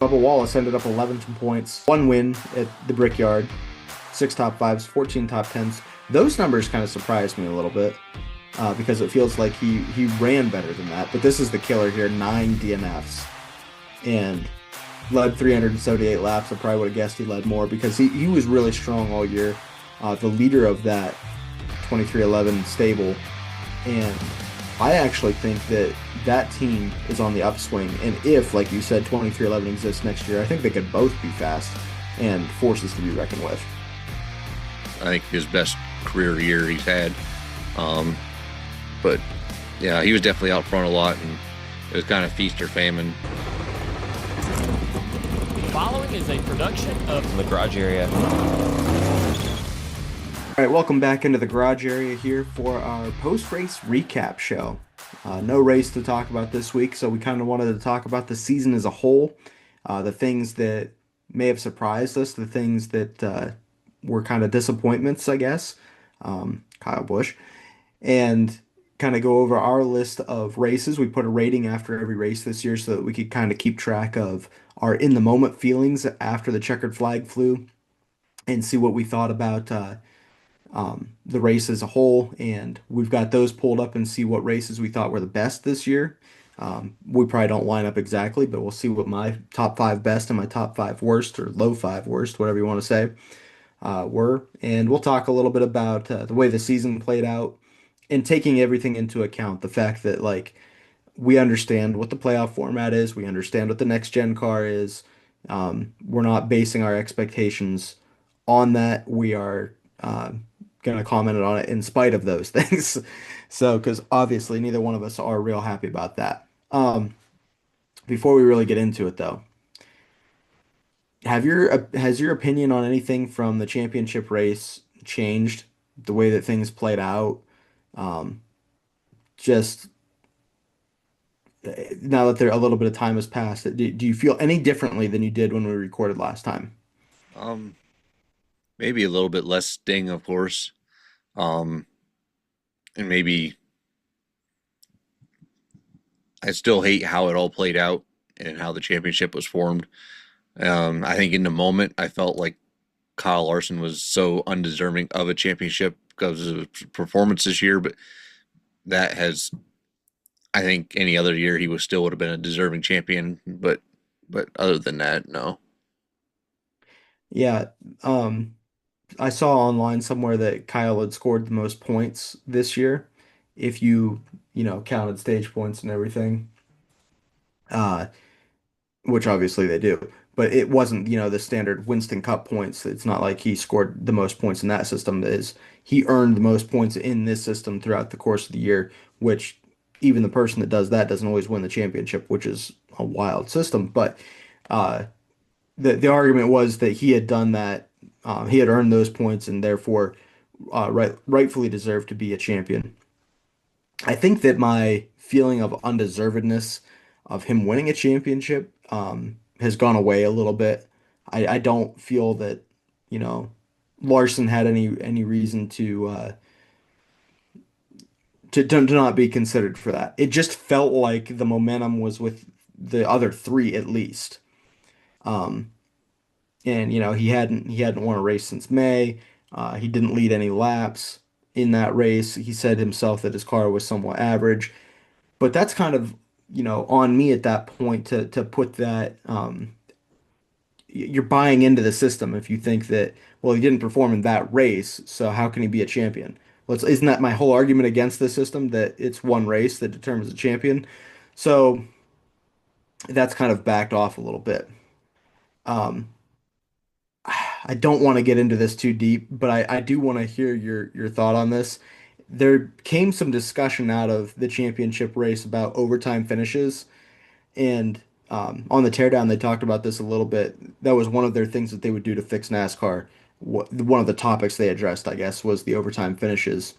Bubba Wallace ended up 11 points, one win at the Brickyard, six top fives, 14 top tens. Those numbers kind of surprised me a little bit because it feels like he ran better than that. But this is the killer here, nine DNFs and led 378 laps. I probably would have guessed he led more because he was really strong all year. The leader of that 2311 stable, and I actually think that that team is on the upswing. And if, like you said, 2311 exists next year, I think they could both be fast and forces to be reckoned with. I think his best career year he's had. Um, but yeah, he was definitely out front a lot, and it was kind of feast or famine. Following is a production of the garage area. All right, welcome back into the garage area here for our post-race recap show. No race to talk about this week, so we kind of wanted to talk about the season as a whole, the things that may have surprised us, the things that were kind of disappointments, I guess. Kyle Busch, and kind of go over our list of races. We put a rating after every race this year so that we could kind of keep track of our in-the-moment feelings after the checkered flag flew and see what we thought about the race as a whole, and we've got those pulled up and see what races we thought were the best this year. We probably don't line up exactly, but we'll see what my top five best and my top five worst or low five worst, whatever you want to say, were. And we'll talk a little bit about the way the season played out and taking everything into account. The fact that, like, we understand what the playoff format is, we understand what the next gen car is. We're not basing our expectations on that. We are going to comment on it in spite of those things. So, because obviously neither one of us are real happy about that. Before we really get into it, though, has your opinion on anything from the championship race changed? The way that things played out, um, just now that there a little bit of time has passed, do you feel any differently than you did when we recorded last time? Um, Maybe a little bit less sting, of course. Um, and maybe I still hate how it all played out and how the championship was formed. I think in the moment I felt like Kyle Larson was so undeserving of a championship because of his performance this year, but that has I think any other year he was still would have been a deserving champion, but other than that, no. Yeah, um, I saw online somewhere that Kyle had scored the most points this year, if you counted stage points and everything, uh, which obviously they do. But it wasn't, the standard Winston Cup points. It's not like he scored the most points in that system. Is he earned the most points in this system throughout the course of the year, which even the person that does that doesn't always win the championship, which is a wild system. But uh, the argument was that he had done that, he had earned those points and therefore rightfully deserved to be a champion. I think that my feeling of undeservedness of him winning a championship has gone away a little bit. I don't feel that, you know, Larson had any reason to not be considered for that. It just felt like the momentum was with the other three at least. Um, and he hadn't won a race since May. He didn't lead any laps in that race. He said himself that his car was somewhat average, but that's kind of on me at that point to put that you're buying into the system if you think that, well, he didn't perform in that race, so how can he be a champion? Well, isn't that my whole argument against the system, that it's one race that determines a champion? So that's kind of backed off a little bit. Um, I don't want to get into this too deep, but I do want to hear your thought on this. There came some discussion out of the championship race about overtime finishes, and on the teardown they talked about this a little bit. That was one of their things that they would do to fix NASCAR. One of the topics they addressed, I guess, was the overtime finishes.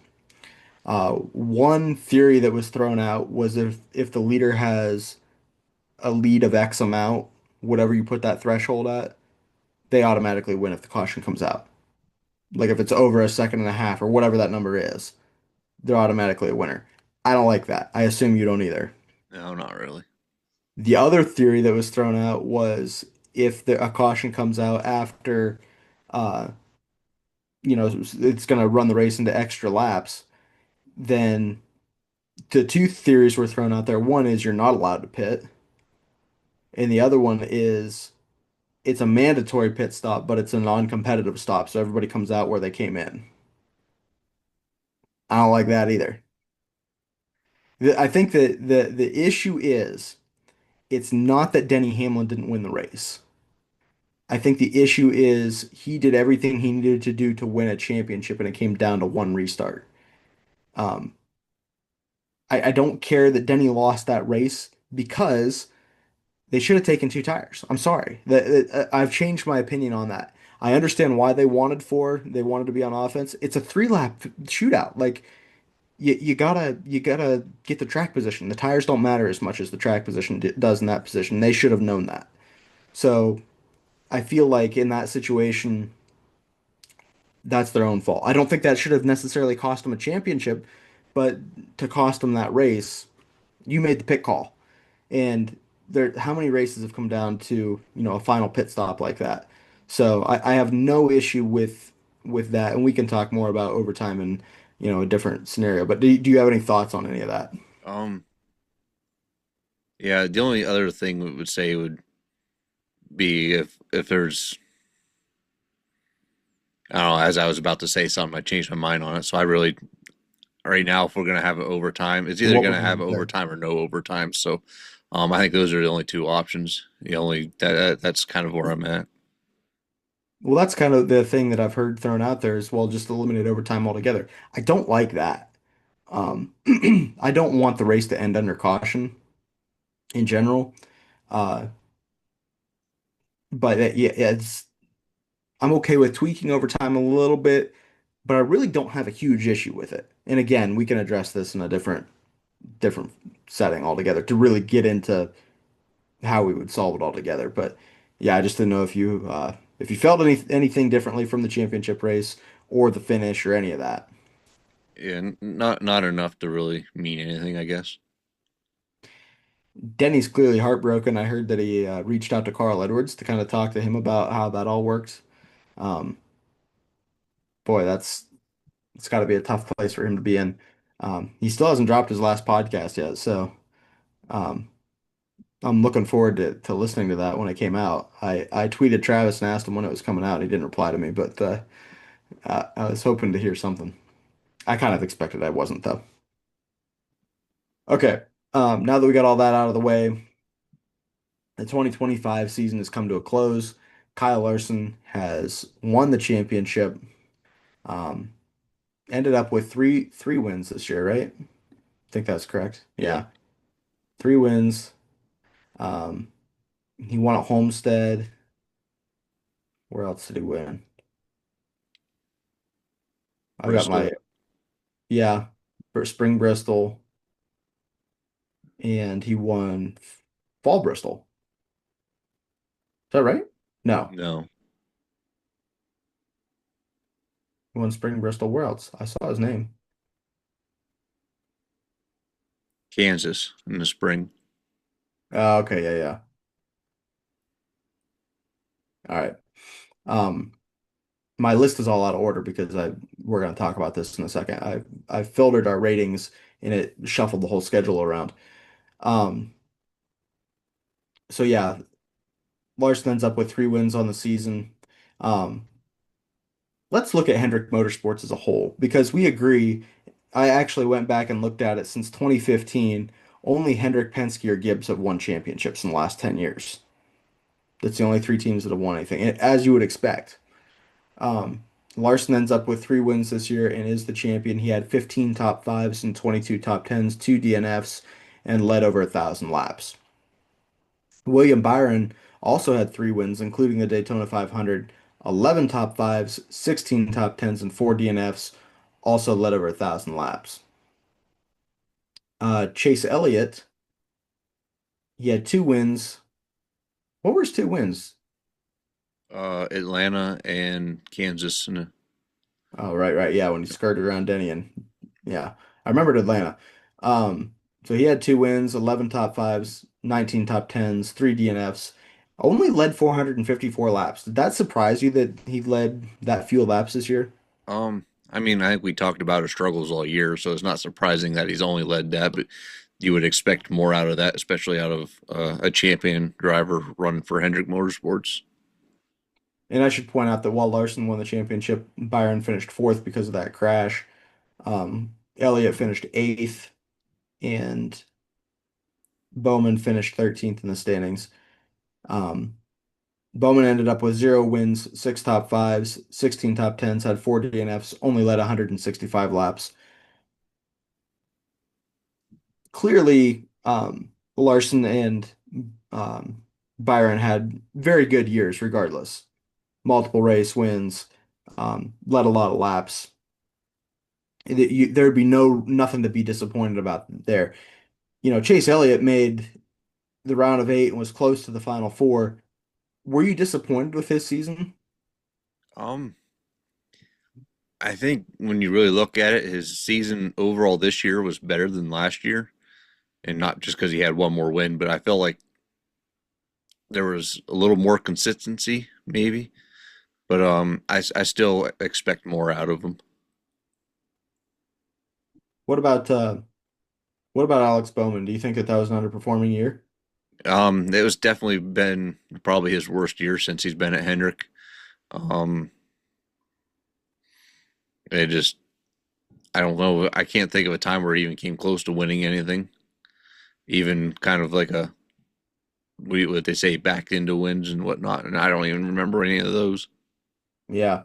One theory that was thrown out was if the leader has a lead of X amount, whatever you put that threshold at, they automatically win if the caution comes out. Like if it's over a second and a half or whatever that number is, they're automatically a winner. I don't like that. I assume you don't either. No, not really. The other theory that was thrown out was if a caution comes out after, uh, it's going to run the race into extra laps, then the two theories were thrown out there. One is you're not allowed to pit, and the other one is it's a mandatory pit stop, but it's a non-competitive stop, so everybody comes out where they came in. I don't like that either. I think that the issue is it's not that Denny Hamlin didn't win the race. I think the issue is he did everything he needed to do to win a championship, and it came down to one restart. Um, I don't care that Denny lost that race because they should have taken two tires. I'm sorry. I've changed my opinion on that. I understand why they wanted four. They wanted to be on offense. It's a three lap shootout. Like you gotta get the track position. The tires don't matter as much as the track position does in that position. They should have known that. So I feel like in that situation, that's their own fault. I don't think that should have necessarily cost them a championship, but to cost them that race, you made the pit call. And how many races have come down to, a final pit stop like that? So I have no issue with that, and we can talk more about overtime and, a different scenario. But do you have any thoughts on any of that? Um, yeah, the only other thing we would say would be if there's I don't know, as I was about to say something, I changed my mind on it. So I really right now, if we're gonna have it overtime, it's either What gonna was have you say? overtime or no overtime. So I think those are the only two options. The only that's kind of where I'm at. Well, that's kind of the thing that I've heard thrown out there as well, just eliminate overtime altogether. I don't like that. Um, I don't want the race to end under caution in general. Uh, but yeah, I'm okay with tweaking overtime a little bit, but I really don't have a huge issue with it. And again, we can address this in a different setting altogether to really get into how we would solve it altogether. But yeah, I just didn't know if you felt anything differently from the championship race or the finish or any of that. And not enough to really mean anything, I guess. Denny's clearly heartbroken. I heard that he reached out to Carl Edwards to kind of talk to him about how that all works. Um, boy, it's got to be a tough place for him to be in. He still hasn't dropped his last podcast yet, so um, I'm looking forward to listening to that when it came out. I tweeted Travis and asked him when it was coming out. He didn't reply to me, but I was hoping to hear something. I kind of expected I wasn't though. Okay, now that we got all that out of the way, the 2025 season has come to a close. Kyle Larson has won the championship. Um, Ended up with three wins this year, right? I think that's correct. Yeah, Yeah, three wins. Um, he won at Homestead. Where else did he win? I've got my Bristol. yeah, Spring Bristol, and he won Fall Bristol. Is that right? No, No, he won Spring Bristol. Where else? I saw his name. Kansas in the spring. Okay, yeah, yeah. All right. Um, my list is all out of order because we're going to talk about this in a second. I filtered our ratings and it shuffled the whole schedule around. Um, so yeah, Larson ends up with three wins on the season. Um, let's look at Hendrick Motorsports as a whole because we agree. I actually went back and looked at it since 2015. Only Hendrick, Penske, or Gibbs have won championships in the last 10 years. That's the only three teams that have won anything, as you would expect. Um, Larson ends up with three wins this year and is the champion. He had 15 top fives and 22 top tens, two DNFs, and led over 1,000 laps. William Byron also had three wins, including the Daytona 500, 11 top fives, 16 top tens, and four DNFs, also led over 1,000 laps. Chase Elliott, he had two wins. What were his two wins? Atlanta and Kansas. And Oh, right, right. Yeah, when he skirted around Denny and yeah, I remembered Atlanta. So he had two wins, 11 top fives, 19 top tens, three DNFs, Only led 454 laps. Did that surprise you that he led that few laps this year? I mean, I think we talked about his struggles all year, so it's not surprising that he's only led that, but you would expect more out of that, especially out of a champion driver running for Hendrick Motorsports. And I should point out that while Larson won the championship, Byron finished fourth because of that crash. Elliott finished eighth, and Bowman finished 13th in the standings. Um, Bowman ended up with 0 wins, six top fives, 16 top tens, had four DNFs, only led 165 laps. Clearly, Larson and um, Byron had very good years regardless. Multiple race wins, led a lot of laps. There'd be nothing to be disappointed about there. Chase Elliott made the round of eight and was close to the final four. Were you disappointed with his season? Um, I think when you really look at it, his season overall this year was better than last year, and not just because he had one more win, but I felt like there was a little more consistency, maybe. But I still expect more out of him. What about uh, what about Alex Bowman? Do you think that that was an underperforming year? It was definitely been probably his worst year since he's been at Hendrick. Um, it just I don't know. I can't think of a time where he even came close to winning anything. Even kind of like a what they say backed into wins and whatnot, and I don't even remember any of those. Yeah.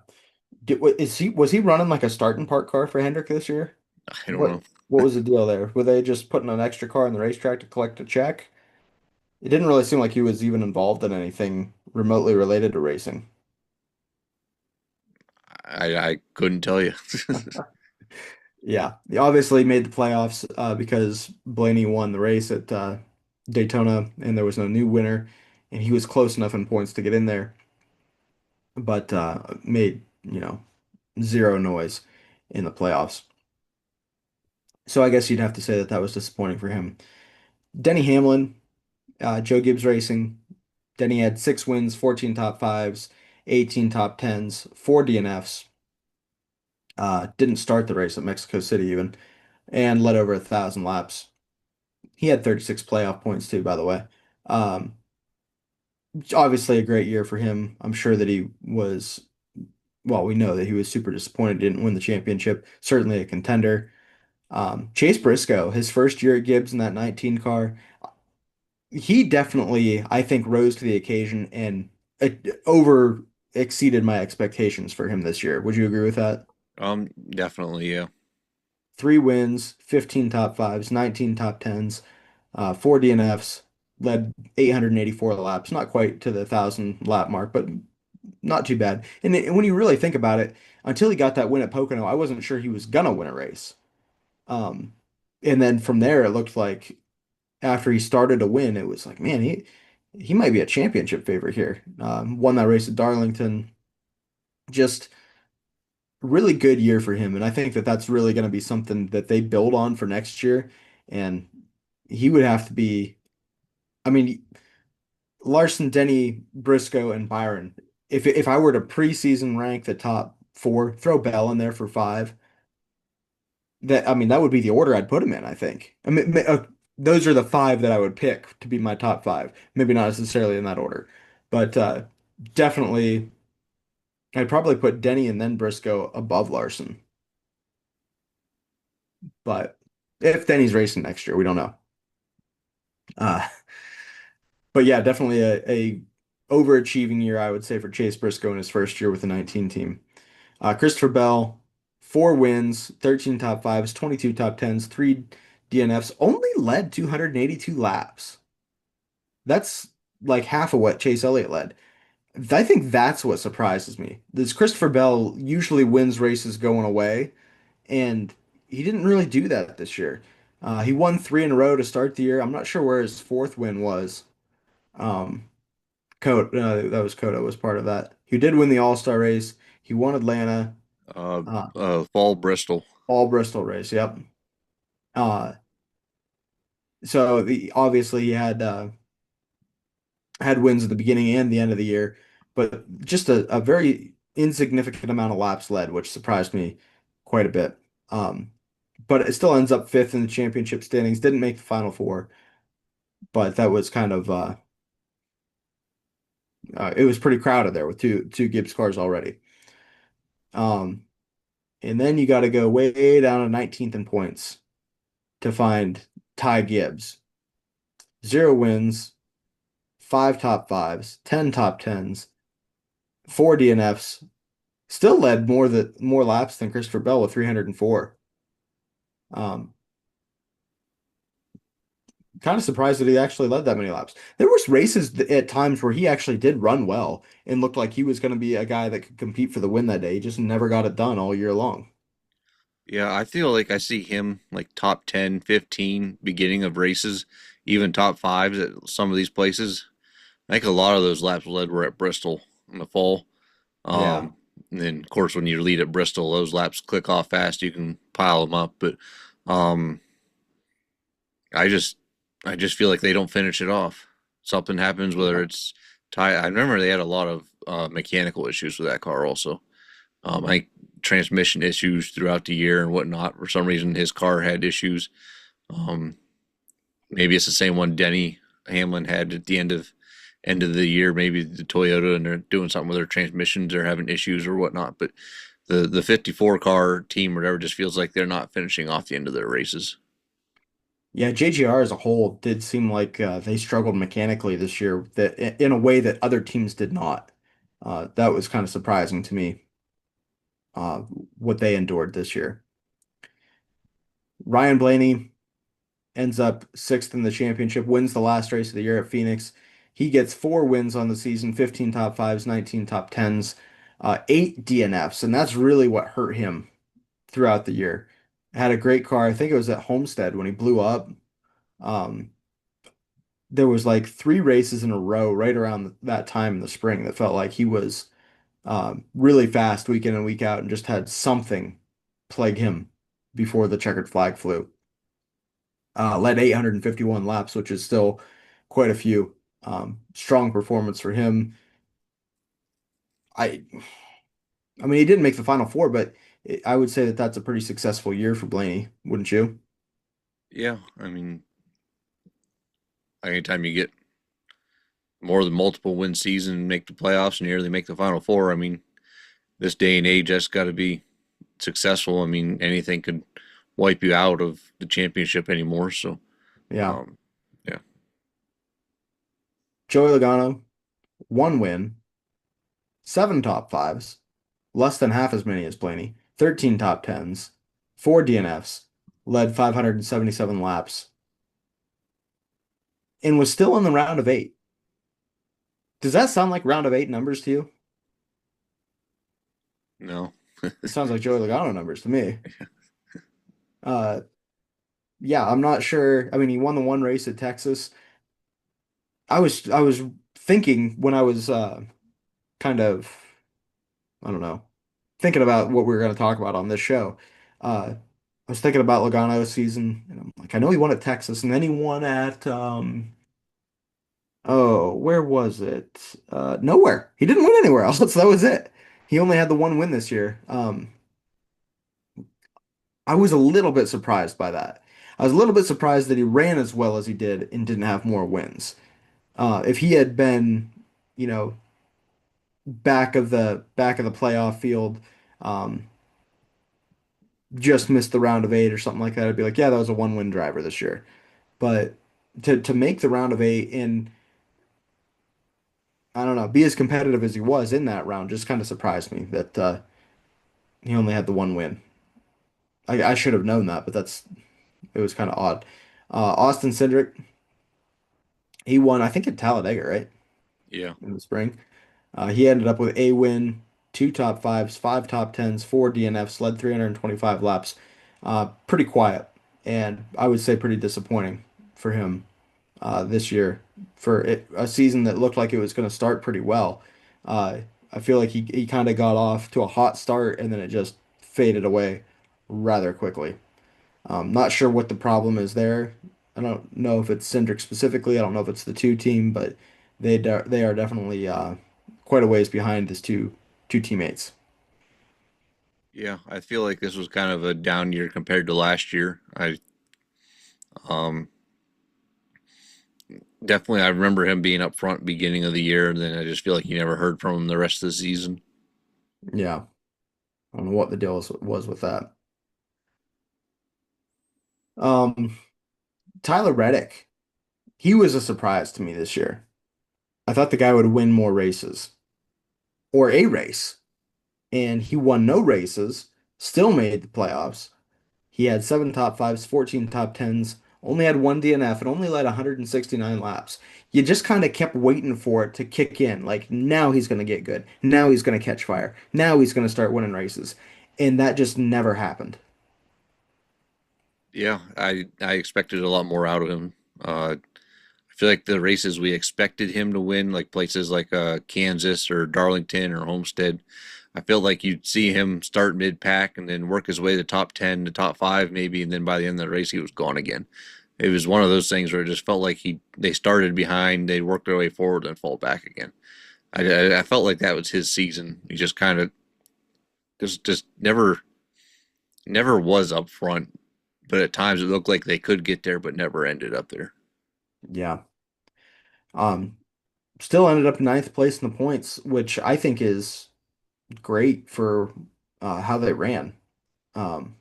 Was he running like a starting park car for Hendrick this year? I don't What know. what was the deal there? Were they just putting an extra car in the racetrack to collect a check? It didn't really seem like he was even involved in anything remotely related to racing. I couldn't tell you. Yeah, he obviously made the playoffs because Blaney won the race at Daytona, and there was no new winner, and he was close enough in points to get in there, but made zero noise in the playoffs. So I guess you'd have to say that that was disappointing for him. Denny Hamlin, Joe Gibbs Racing. Denny had 6 wins, 14 top fives, 18 top tens, four DNFs. Didn't start the race at Mexico City even, and led over 1,000 laps. He had 36 playoff points too, by the way. Um, Obviously a great year for him. I'm sure that he was, well, we know that he was super disappointed, didn't win the championship. Certainly a contender. Chase Briscoe, his first year at Gibbs in that 19 car, he definitely, I think, rose to the occasion and over exceeded my expectations for him this year. Would you agree with that? Definitely, yeah. 3 wins, 15 top fives, 19 top tens, four DNFs, led 884 laps. Not quite to the 1,000 lap mark, but not too bad. And when you really think about it, until he got that win at Pocono, I wasn't sure he was gonna win a race. Um, and then from there, it looked like after he started to win, it was like, man, he might be a championship favorite here. Won that race at Darlington. Just really good year for him, and I think that that's really going to be something that they build on for next year. And he would have to be, I mean, Larson, Denny, Briscoe, and Byron. If I were to preseason rank the top four, throw Bell in there for five. That would be the order I'd put him in, I think. Those are the five that I would pick to be my top five. Maybe not necessarily in that order, but definitely I'd probably put Denny and then Briscoe above Larson. But if Denny's racing next year, we don't know. Uh, but yeah, definitely a overachieving year, I would say, for Chase Briscoe in his first year with the 19 team. Christopher Bell, 4 wins, 13 top fives, 22 top tens, three DNFs, only led 282 laps. That's like half of what Chase Elliott led. I think that's what surprises me. This Christopher Bell usually wins races going away, and he didn't really do that this year. He won three in a row to start the year. I'm not sure where his fourth win was. Um, that was Coda was part of that. He did win the All-Star race. He won Atlanta. Uh, Uh, Fall Bristol. All Bristol race. Yep. Uh, so obviously he had Had wins at the beginning and the end of the year, but just a very insignificant amount of laps led, which surprised me quite a bit. Um, but it still ends up fifth in the championship standings. Didn't make the final four, but that was kind of it was pretty crowded there with two Gibbs cars already. Um, and then you got to go way down to 19th in points to find Ty Gibbs. Zero wins, five top fives, 10 top tens, four DNFs. Still led more laps than Christopher Bell with 304. Um, Kind of surprised that he actually led that many laps. There was races at times where he actually did run well and looked like he was going to be a guy that could compete for the win that day. He just never got it done all year long. Yeah, I feel like I see him like top 10, 15 beginning of races, even top fives at some of these places. I think a lot of those laps led were at Bristol in the fall. Yeah. And then, of course, when you lead at Bristol, those laps click off fast. You can pile them up, but um, I just, I just feel like they don't finish it off. Something happens, whether Yeah. it's tie. I remember they had a lot of mechanical issues with that car also. I think transmission issues throughout the year and whatnot. For some reason, his car had issues. Um, Maybe it's the same one Denny Hamlin had at the end of the year. Maybe the Toyota and they're doing something with their transmissions. They're having issues or whatnot. But the 54 car team or whatever just feels like they're not finishing off the end of their races. Yeah, JGR as a whole did seem like they struggled mechanically this year that in a way that other teams did not. That was kind of surprising to me, uh, what they endured this year. Ryan Blaney ends up sixth in the championship, wins the last race of the year at Phoenix. He gets four wins on the season, 15 top fives, 19 top tens, eight DNFs, and that's really what hurt him throughout the year. Had a great car. I think it was at Homestead when he blew up. Um, there was like three races in a row right around that time in the spring that felt like he was really fast week in and week out and just had something plague him before the checkered flag flew. Led 851 laps, which is still quite a few. Strong performance for him. I I mean, he didn't make the final four, but I would say that that's a pretty successful year for Blaney, wouldn't you? Yeah, I mean, anytime you get more than multiple win season and make the playoffs and nearly make the final four, I mean, this day and age, that's got to be successful. I mean, anything could wipe you out of the championship anymore. So, Yeah. um, yeah, Joey Logano, one win, seven top fives, less than half as many as Blaney, 13 top tens, four DNFs, led 577 laps, and was still in the round of eight. Does that sound like round of eight numbers to you? no, It sounds like Joey Logano numbers to me. Uh, yeah, I'm not sure. I mean, he won the one race at Texas. I was thinking when I was kind of, I don't know, thinking about what we were going to talk about on this show. I was thinking about Logano's season, and I'm like, I know he won at Texas, and then he won at oh, where was it? Nowhere. He didn't win anywhere else. So that was it. He only had the one win this year. I was a little bit surprised by that. I was a little bit surprised that he ran as well as he did and didn't have more wins. If he had been, you know, back of the playoff field, um, just missed the round of eight or something like that, I'd be like, yeah, that was a one-win driver this year. But to make the round of eight and I don't know, be as competitive as he was in that round just kind of surprised me that he only had the one win. I should have known that, but it was kind of odd. Austin Cindric, he won, I think, at Talladega, right? yeah, In the spring. He ended up with a win, two top fives, five top tens, four DNFs, led 325 laps. Pretty quiet, and I would say pretty disappointing for him this year for a season that looked like it was going to start pretty well. Uh, I feel like he kind of got off to a hot start and then it just faded away rather quickly. Not sure what the problem is there. I don't know if it's Cindric specifically. I don't know if it's the two team, but they are definitely quite a ways behind his two teammates. Yeah, I feel like this was kind of a down year compared to last year. Um Definitely I remember him being up front beginning of the year, and then I just feel like you never heard from him the rest of the season. Yeah, I don't know what the deal was with that. Um, Tyler Reddick, he was a surprise to me this year. I thought the guy would win more races or a race, and he won no races, still made the playoffs. He had seven top fives, 14 top tens, only had one DNF, and only led 169 laps. You just kind of kept waiting for it to kick in. Like, now he's going to get good. Now he's going to catch fire. Now he's going to start winning races. And that just never happened. Yeah, I expected a lot more out of him. I feel like the races we expected him to win, like places like Kansas or Darlington or Homestead, I feel like you'd see him start mid pack and then work his way to top 10 to top five maybe, and then by the end of the race he was gone again. It was one of those things where it just felt like they started behind, they worked their way forward and fall back again. I felt like that was his season. He just kind of just never was up front, but at times it looked like they could get there, but never ended up there. Yeah. Um, Still ended up ninth place in the points, which I think is great for how they ran. Um,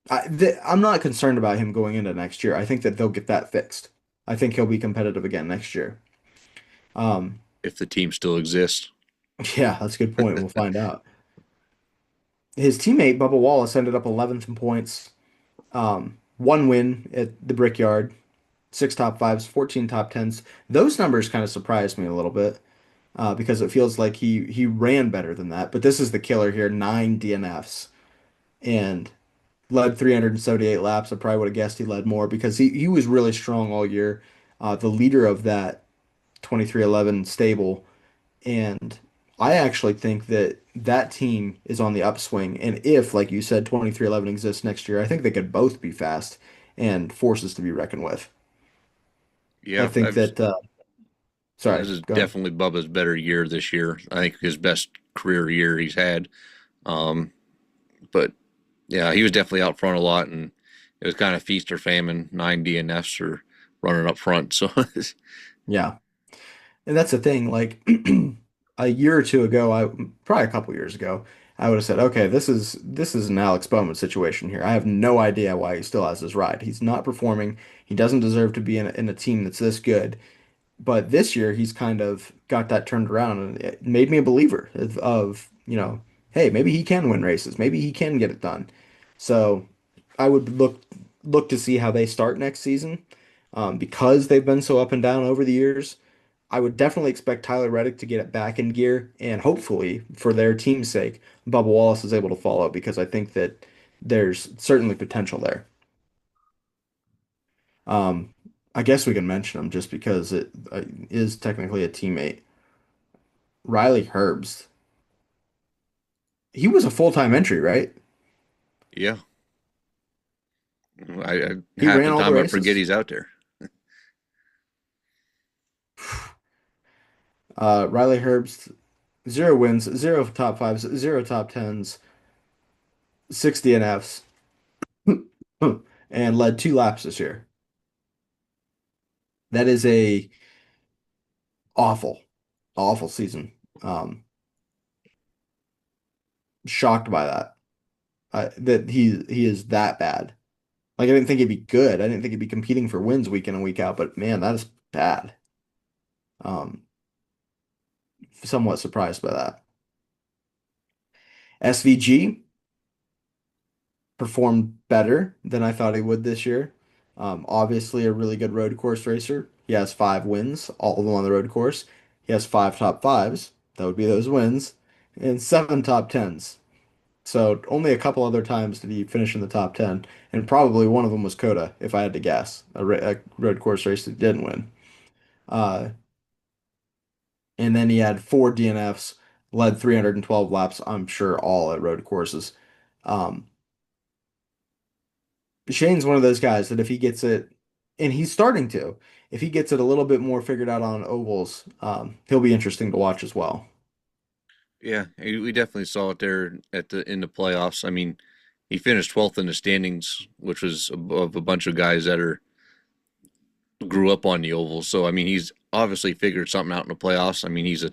I'm not concerned about him going into next year. I think that they'll get that fixed. I think he'll be competitive again next year. Um, If the team still exists. yeah, that's a good point. We'll find out. His teammate Bubba Wallace ended up 11th in points. One win at the Brickyard, six top fives, 14 top tens. Those numbers kind of surprised me a little bit because it feels like he ran better than that. But this is the killer here, nine DNFs and led 378 laps. I probably would have guessed he led more because he was really strong all year. The leader of that 2311 stable. And I actually think that that team is on the upswing. And if, like you said, 2311 exists next year, I think they could both be fast and forces to be reckoned with. I Yeah, think that, this sorry, is go ahead. definitely Bubba's better year this year. I think his best career year he's had. Um, but yeah, he was definitely out front a lot, and it was kind of feast or famine. Nine DNFs or running up front. So Yeah. And that's the thing. Like a year or two ago, probably a couple years ago, I would have said, okay, this is an Alex Bowman situation here. I have no idea why he still has his ride. He's not performing. He doesn't deserve to be in a team that's this good. But this year, he's kind of got that turned around, and it made me a believer hey, maybe he can win races. Maybe he can get it done. So I would look to see how they start next season, because they've been so up and down over the years. I would definitely expect Tyler Reddick to get it back in gear, and hopefully, for their team's sake, Bubba Wallace is able to follow because I think that there's certainly potential there. Um, I guess we can mention him just because it is technically a teammate. Riley Herbst. He was a full-time entry, right? yeah, I He half ran the all the time I forget races. he's out there. Riley Herbst, zero wins, zero top fives, zero top tens, six DNFs, and led two laps this year. That is a awful, awful season. Um, Shocked by that. That he is that bad. Like I didn't think he'd be good. I didn't think he'd be competing for wins week in and week out. But man, that is bad. Um, Somewhat surprised by that. SVG performed better than I thought he would this year. Obviously, a really good road course racer. He has five wins, all of them on the road course. He has five top fives. That would be those wins, and seven top tens. So only a couple other times did he finish in the top 10, and probably one of them was Coda, if I had to guess, a road course race that he didn't win. Uh, and then he had four DNFs, led 312 laps, I'm sure all at road courses. Um, Shane's one of those guys that if he gets it, and he's starting to, if he gets it a little bit more figured out on ovals, he'll be interesting to watch as well. Yeah, we definitely saw it there at the in the playoffs. I mean, he finished 12th in the standings, which was above a bunch of guys that are grew up on the oval. So I mean, he's obviously figured something out in the playoffs. I mean, he's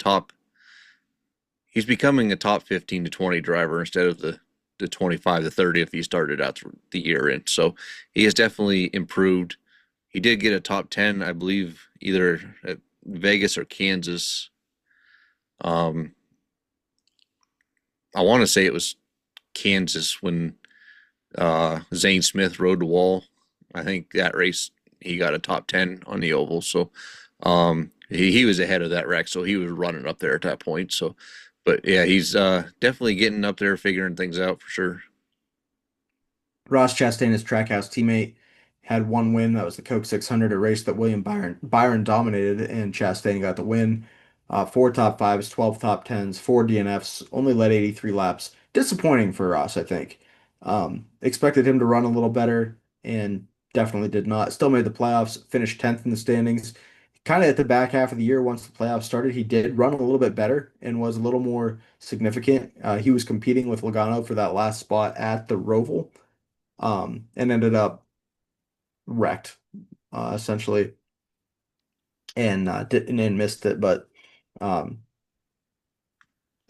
becoming a top 15 to 20 driver instead of the 25 to 30 if he started out the year in. So he has definitely improved. He did get a top 10, I believe, either at Vegas or Kansas. Um, I want to say it was Kansas when Zane Smith rode the wall. I think that race he got a top 10 on the oval. So he was ahead of that wreck. So he was running up there at that point. So, but yeah, he's definitely getting up there, figuring things out for sure. Ross Chastain, his Trackhouse teammate, had one win. That was the Coke 600, a race that William Byron dominated, and Chastain got the win. Four top fives, 12 top tens, four DNFs, only led 83 laps. Disappointing for Ross, I think. Expected him to run a little better, and definitely did not. Still made the playoffs, finished 10th in the standings. Kind of at the back half of the year, once the playoffs started, he did run a little bit better and was a little more significant. He was competing with Logano for that last spot at the Roval, and ended up wrecked, essentially, and didn't and missed it. But um,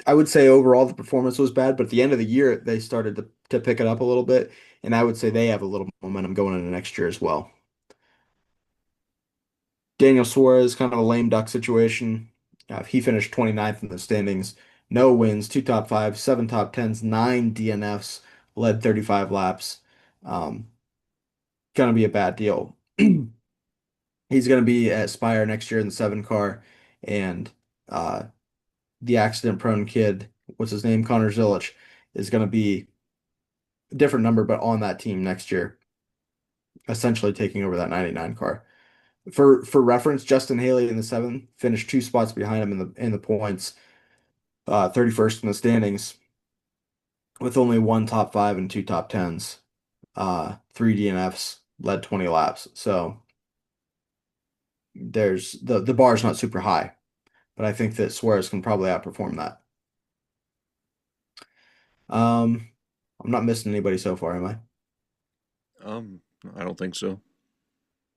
I would say overall the performance was bad, but at the end of the year they started to pick it up a little bit, and I would say they have a little momentum going into next year as well. Daniel Suarez, kind of a lame duck situation. He finished 29th in the standings, no wins, two top fives, seven top tens, nine DNFs, led 35 laps. Um, Gonna be a bad deal. He's going to be at Spire next year in the seven car, and uh, the accident-prone kid, what's his name, Connor Zilich, is going to be a different number, but on that team next year, essentially taking over that 99 car. For reference, Justin Haley in the seven finished two spots behind him in the points, 31st in the standings, with only one top five and two top tens, three DNFs, led 20 laps. So there's the bar is not super high, but I think that Suarez can probably outperform that. Um, I'm not missing anybody so far, am I? Um, I don't think so.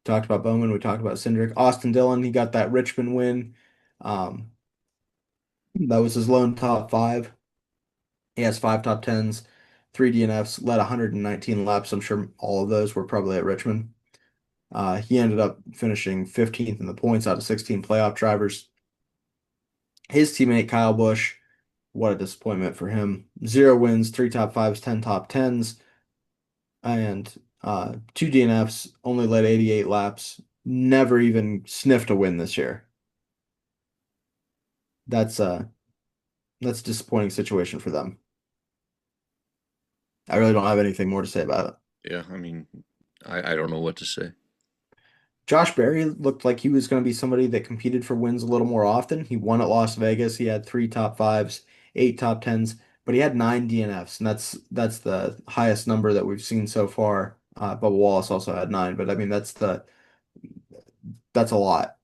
Talked about Bowman, we talked about Cindric. Austin Dillon, he got that Richmond win. Um, that was his lone top five. He has five top tens, three DNFs, led 119 laps. I'm sure all of those were probably at Richmond. He ended up finishing 15th in the points out of 16 playoff drivers. His teammate Kyle Busch, what a disappointment for him. Zero wins, three top fives, 10 top tens, and two DNFs, only led 88 laps, never even sniffed a win this year. That's a that's a disappointing situation for them. I really don't have anything more to say about it. Yeah, I mean, I don't know what to say. Josh Berry looked like he was going to be somebody that competed for wins a little more often. He won at Las Vegas. He had three top fives, eight top tens, but he had nine DNFs, and that's the highest number that we've seen so far. Bubba Wallace also had nine, but I mean that's a lot.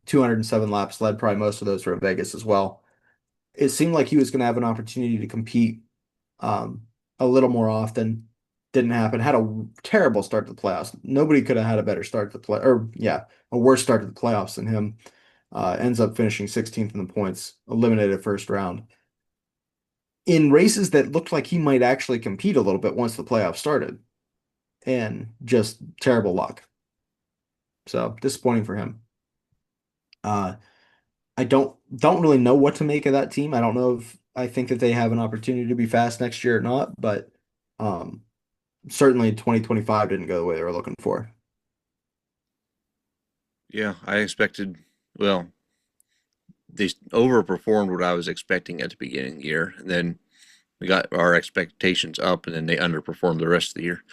207 laps led, probably most of those were in Vegas as well. It seemed like he was going to have an opportunity to compete um, a little more often. Didn't happen. Had a terrible start to the playoffs. Nobody could have had a better start to the play, or yeah, a worse start to the playoffs than him. Ends up finishing 16th in the points, eliminated first round. In races that looked like he might actually compete a little bit once the playoffs started, and just terrible luck. So disappointing for him. Uh, I don't really know what to make of that team. I don't know if I think that they have an opportunity to be fast next year or not, but um, certainly 2025 didn't go the way they were looking for. Yeah, I expected, well, they overperformed what I was expecting at the beginning of the year. And then we got our expectations up, and then they underperformed the rest of the year.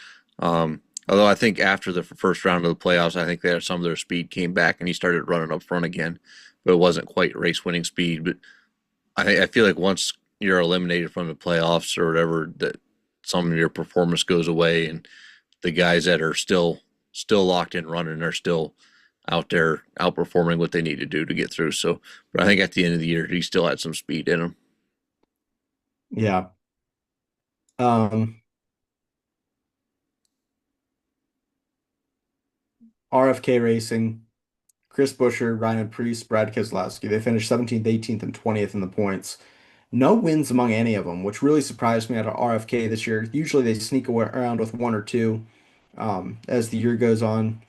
Although I think after the first round of the playoffs, I think that some of their speed came back, and he started running up front again, but it wasn't quite race winning speed. But I feel like once you're eliminated from the playoffs or whatever, that some of your performance goes away, and the guys that are still locked in running are still out there outperforming what they need to do to get through. So, but I think at the end of the year, he still had some speed in him. Yeah. Um, RFK Racing, Chris Buescher, Ryan Preece, Brad Keselowski. They finished 17th, 18th, and 20th in the points. No wins among any of them, which really surprised me out of RFK this year. Usually they sneak around with one or two as the year goes on.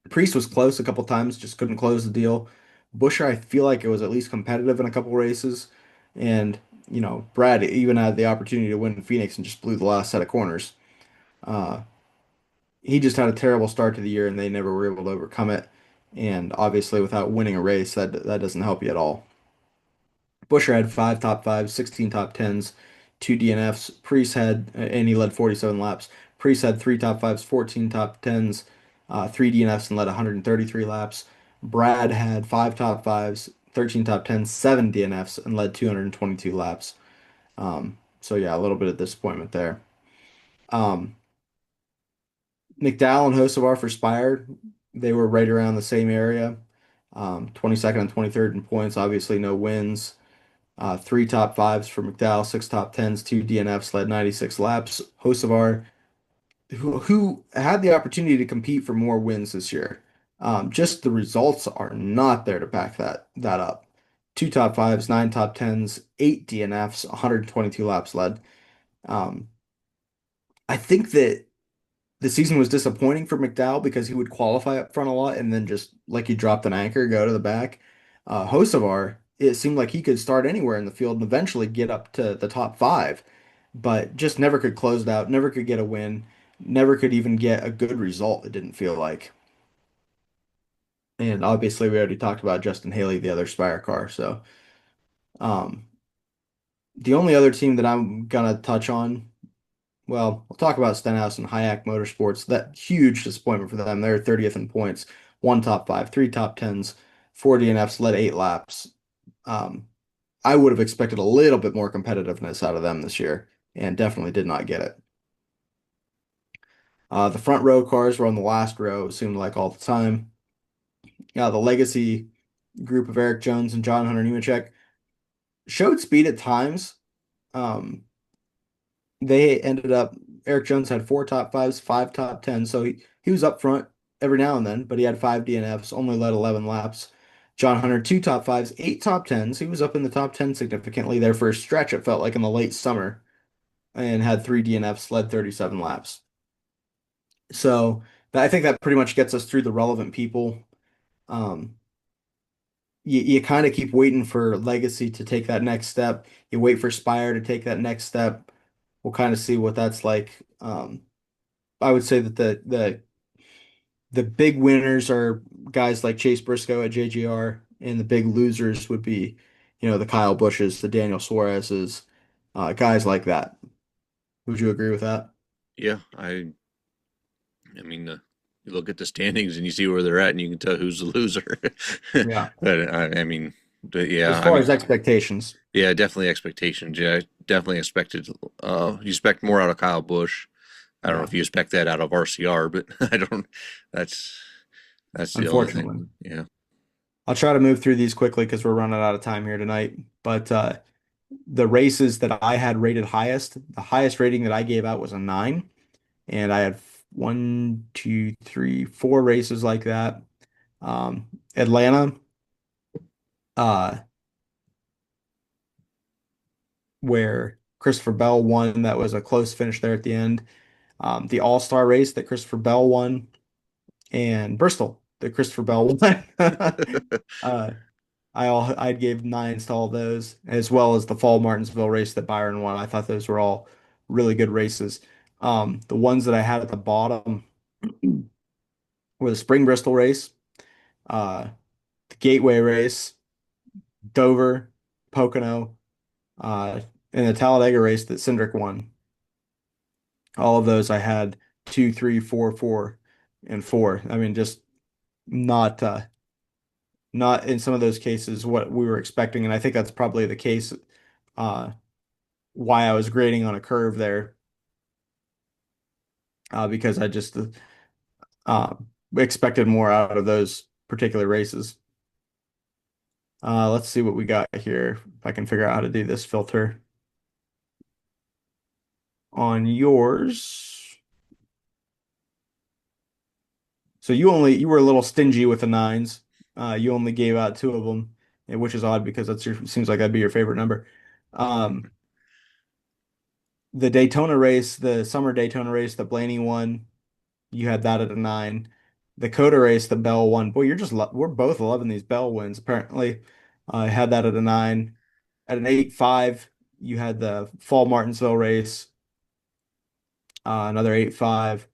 Priest was close a couple times, just couldn't close the deal. Busher, I feel like it was at least competitive in a couple races. And, Brad even had the opportunity to win in Phoenix and just blew the last set of corners. Uh, he just had a terrible start to the year and they never were able to overcome it. And obviously, without winning a race, that doesn't help you at all. Busher had five top fives, 16 top tens, two DNFs. Priest had, and he led 47 laps. Priest had three top fives, 14 top tens, three DNFs, and led 133 laps. Brad had five top fives, 13 top tens, seven DNFs, and led 222 laps. So yeah, a little bit of disappointment there. Um, McDowell and Hocevar for Spire, they were right around the same area. 22nd and 23rd in points, obviously no wins. Three top fives for McDowell, six top tens, two DNFs, led 96 laps. Hocevar, who had the opportunity to compete for more wins this year. Just the results are not there to back that up. Two top fives, nine top tens, eight DNFs, 122 laps led. Um, I think that the season was disappointing for McDowell because he would qualify up front a lot and then just like he dropped an anchor, go to the back. Hocevar, it seemed like he could start anywhere in the field and eventually get up to the top five, but just never could close it out, never could get a win, never could even get a good result, it didn't feel like. And obviously, we already talked about Justin Haley, the other Spire car. So, um, the only other team that I'm gonna touch on, well, we'll talk about Stenhouse and Hayek Motorsports. That huge disappointment for them. They're 30th in points, one top five, three top tens, four DNFs, led eight laps. Um, I would have expected a little bit more competitiveness out of them this year, and definitely did not get it. The front row cars were on the last row, it seemed like all the time. The legacy group of Eric Jones and John Hunter Nemechek showed speed at times. Um, they ended up Eric Jones had four top fives, five top tens, so he was up front every now and then, but he had five DNFs, only led 11 laps. John Hunter, two top fives, eight top tens. He was up in the top 10 significantly there for a stretch, it felt like in the late summer, and had three DNFs, led 37 laps. So I think that pretty much gets us through the relevant people. Um, you kind of keep waiting for Legacy to take that next step. You wait for Spire to take that next step. We'll kind of see what that's like. I would say that the big winners are guys like Chase Briscoe at JGR, and the big losers would be, the Kyle Bushes, the Daniel Suarez's, guys like that. Would you agree with that? Yeah, I mean, you look at the standings and you see where they're at, and you can tell who's the loser. Yeah. But I mean, As yeah, I far mean, as expectations. yeah, definitely expectations. Yeah, definitely expected. You expect more out of Kyle Busch. I don't know Yeah, if you expect that out of RCR, but I don't. That's that's the only thing. unfortunately. Yeah. I'll try to move through these quickly because we're running out of time here tonight. But the races that I had rated highest, the highest rating that I gave out was a nine. And I had one, two, three, four races like that. Atlanta, uh, where Christopher Bell won, that was a close finish there at the end. The All-Star race that Christopher Bell won, and Bristol that Christopher Bell won. Uh, I gave nines to all those, as well as the Fall Martinsville race that Byron won. I thought those were all really good races. The ones that I had at the bottom were the Spring Bristol race, uh, the Gateway race, Dover, Pocono, uh, and the Talladega race that Cindric won. All of those I had two, three, four, four, and four. I mean, just not not in some of those cases what we were expecting, and I think that's probably the case. Uh, why I was grading on a curve there, because I just expected more out of those particular races. Let's see what we got here. If I can figure out how to do this filter on yours. So you were a little stingy with the nines. You only gave out two of them, which is odd because that's your seems like that'd be your favorite number. Um, the Daytona race, the summer Daytona race, the Blaney won. You had that at a nine. The Coda race, the Bell won. Boy, we're both loving these Bell wins. Apparently, I had that at a nine. At an 8.5, you had the Fall Martinsville race. Another 8.5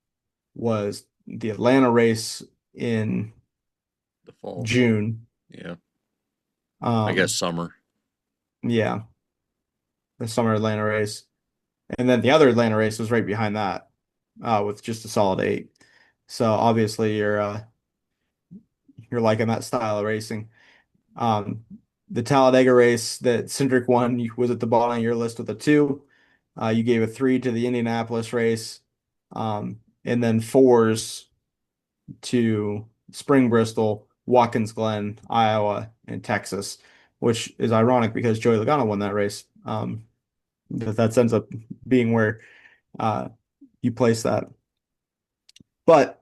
was the Atlanta race in The fall. June. Yeah. I guess Um, summer. yeah, the summer Atlanta race. And then the other Atlanta race was right behind that, with just a solid eight. So obviously you're liking that style of racing. Um, the Talladega race that Cindric won was at the bottom of your list with a two. You gave a three to the Indianapolis race, and then fours to Spring Bristol, Watkins Glen, Iowa, and Texas, which is ironic because Joey Logano won that race. That ends up being where uh, you place that. But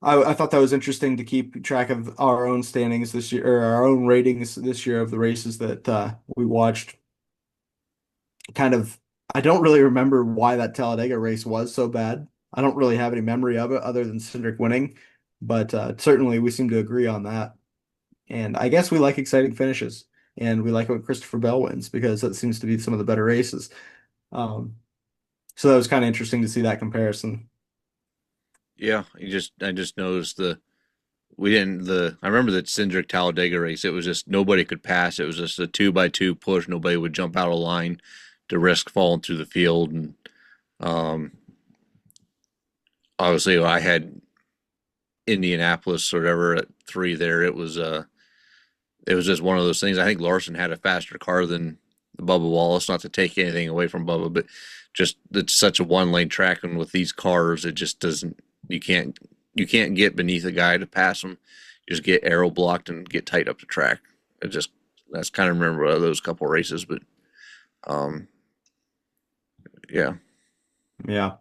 I thought that was interesting to keep track of our own standings this year, or our own ratings this year of the races that we watched. Kind of, I don't really remember why that Talladega race was so bad. I don't really have any memory of it other than Cindric winning, but certainly we seem to agree on that. And I guess we like exciting finishes, and we like when Christopher Bell wins because that seems to be some of the better races. Um, so that was kind of interesting to see that comparison. Yeah, I just noticed the we didn't the I remember the Cindric Talladega race. It was just nobody could pass. It was just a 2x2 push. Nobody would jump out of line to risk falling through the field. And um, obviously, I had Indianapolis or whatever at three there. It was just one of those things. I think Larson had a faster car than Bubba Wallace. Not to take anything away from Bubba, but just it's such a one lane track, and with these cars, it just doesn't. You can't you can't get beneath a guy to pass him. You just get aero blocked and get tight up the track. It just that's kind of remember those couple races, but um, yeah, Yeah.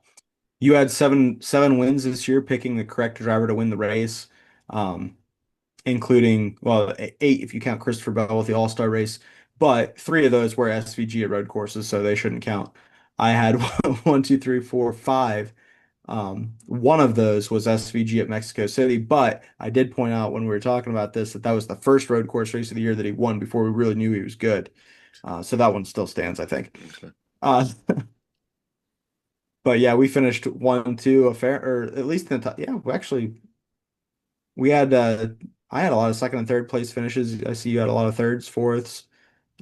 You had seven wins this year, picking the correct driver to win the race, um, including well eight if you count Christopher Bell with the All-Star race, but three of those were SVG at road courses, so they shouldn't count. I had one, two, three, four, five. One of those was SVG at Mexico City, but I did point out when we were talking about this that that was the first road course race of the year that he won before we really knew he was good. So that one still stands, I think. okay. Uh, but yeah, we finished 1-2 a fair, or at least in the top. Yeah, we actually we had I had a lot of second and third place finishes. I see you had a lot of thirds, fourths,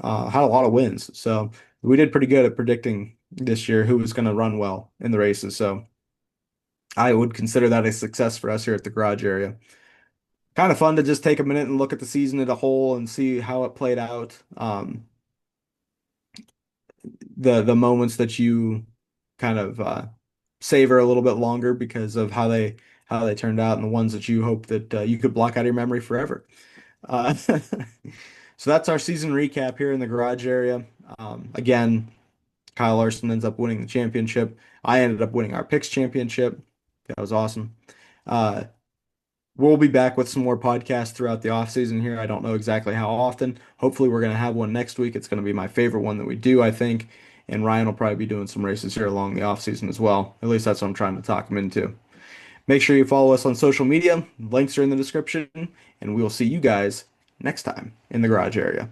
had a lot of wins. So we did pretty good at predicting this year who was going to run well in the races. So I would consider that a success for us here at the garage area. Kind of fun to just take a minute and look at the season as a whole and see how it played out. The moments that you kind of savor a little bit longer because of how they turned out, and the ones that you hope that you could block out of your memory forever. So that's our season recap here in the garage area. Again, Kyle Larson ends up winning the championship. I ended up winning our picks championship. That was awesome. Uh, we'll be back with some more podcasts throughout the off season here. I don't know exactly how often. Hopefully, we're going to have one next week. It's going to be my favorite one that we do, I think. And Ryan will probably be doing some races here along the off season as well. At least that's what I'm trying to talk him into. Make sure you follow us on social media. Links are in the description, and we will see you guys next time in the garage area.